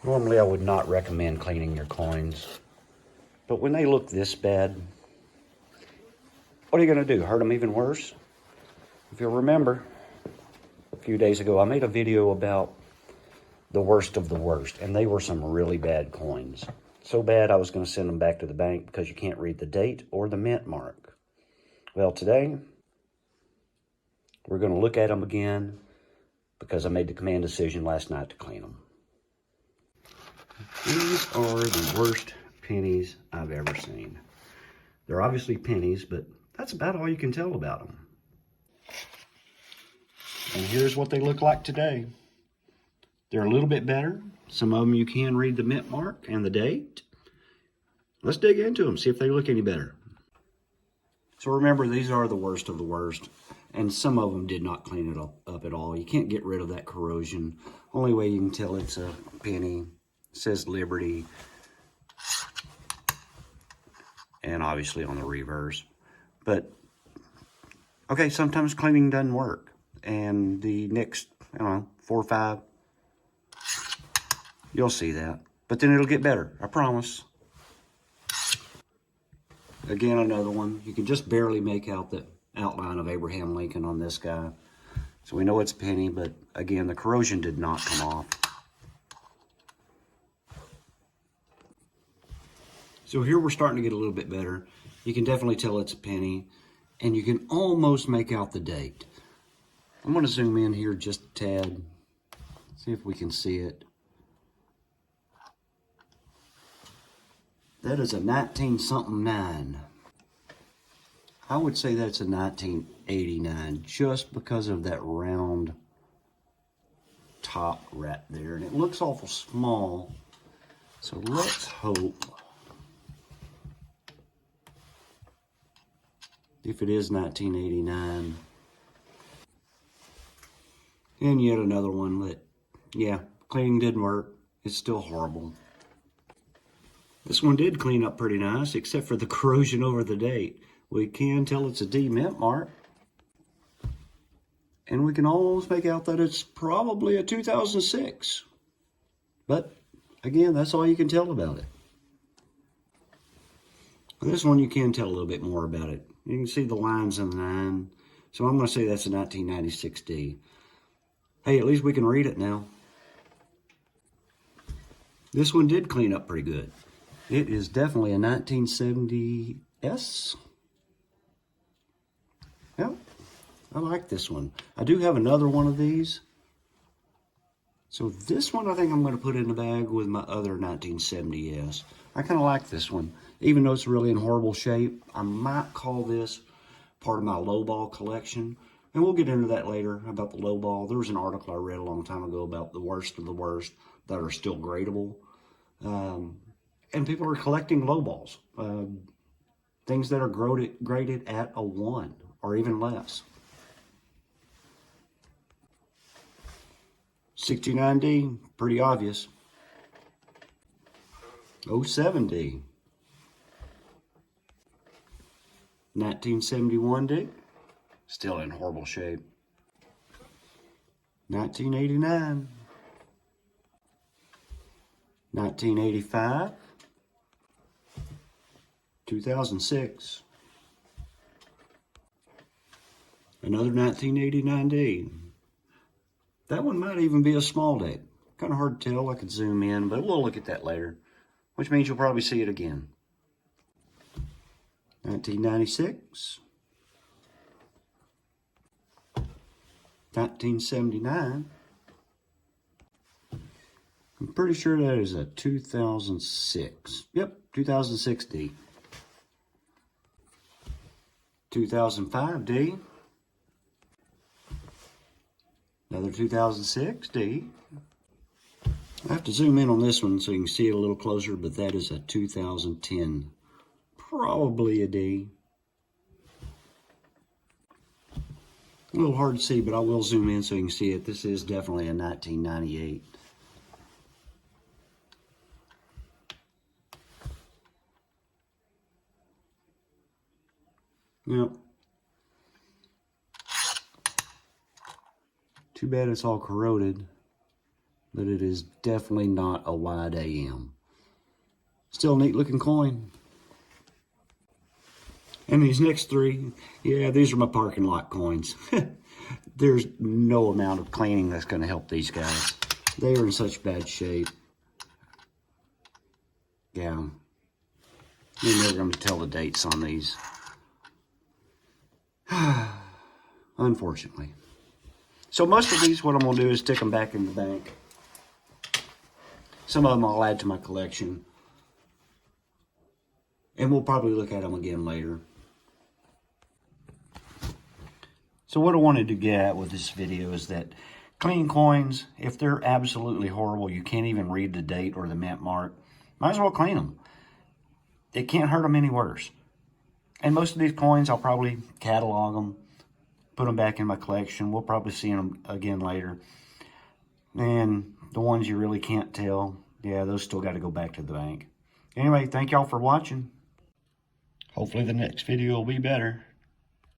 Normally I would not recommend cleaning your coins, but when they look this bad, what are you going to do? Hurt them even worse? If you'll remember, a few days ago I made a video about the worst of the worst, and they were some really bad coins. So bad I was going to send them back to the bank because you can't read the date or the mint mark. Well, today we're going to look at them again because I made the command decision last night to clean them. These are the worst pennies I've ever seen. They're obviously pennies, but that's about all you can tell about them. And here's what they look like today. They're a little bit better. Some of them you can read the mint mark and the date. Let's dig into them, see if they look any better. So remember, these are the worst of the worst, and some of them did not clean it up at all. You can't get rid of that corrosion. Only way you can tell it's a penny, it says Liberty, and obviously on the reverse. But, okay, sometimes cleaning doesn't work, and the next, 4 or 5, you'll see that. But then it'll get better, I promise. Again, another one. You can just barely make out the outline of Abraham Lincoln on this guy. So we know it's a penny, but again, the corrosion did not come off. So here we're starting to get a little bit better. You can definitely tell it's a penny, and you can almost make out the date. I'm going to zoom in here just a tad, see if we can see it. That is a 19-something-9. I would say that's a 1989 just because of that round top right there. And it looks awful small. So let's hope, if it is 1989. And yet another one that, yeah, cleaning didn't work. It's still horrible. This one did clean up pretty nice, except for the corrosion over the date. We can tell it's a D mint mark. And we can almost make out that it's probably a 2006. But, again, that's all you can tell about it. This one you can tell a little bit more about it. You can see the lines in the 9. So I'm going to say that's a 1996 D. Hey, at least we can read it now. This one did clean up pretty good. It is definitely a 1970S. Yeah, I like this one. I do have another one of these. So this one I think I'm going to put in the bag with my other 1970S. I kind of like this one. Even though it's really in horrible shape, I might call this part of my lowball collection. And we'll get into that later about the lowball. There was an article I read a long time ago about the worst of the worst that are still gradable. And people are collecting lowballs, things that are graded at a 1 or even less. 69D, pretty obvious. 07D. 1971D, still in horrible shape. 1989. 1985. 2006. Another 1989D. That one might even be a small date. Kind of hard to tell. I could zoom in, but we'll look at that later, which means you'll probably see it again. 1996. 1979. I'm pretty sure that is a 2006. Yep, 2006D. 2005D. Another 2006D. I have to zoom in on this one so you can see it a little closer, but that is a 2010. Probably a D. A little hard to see, but I will zoom in so you can see it. This is definitely a 1998. Yep. Too bad it's all corroded. but it is definitely not a wide AM. Still a neat looking coin. And these next three, yeah, these are my parking lot coins. There's no amount of cleaning that's going to help these guys. They are in such bad shape. Yeah. You're never going to tell the dates on these. Unfortunately. So most of these, what I'm going to do is stick them back in the bank. Some of them I'll add to my collection. And we'll probably look at them again later. So what I wanted to get at with this video is that clean coins, if they're absolutely horrible, you can't even read the date or the mint mark, might as well clean them. It can't hurt them any worse. And most of these coins, I'll probably catalog them, put them back in my collection. We'll probably see them again later. And the ones you really can't tell, yeah, those still got to go back to the bank. Anyway, thank y'all for watching. Hopefully the next video will be better.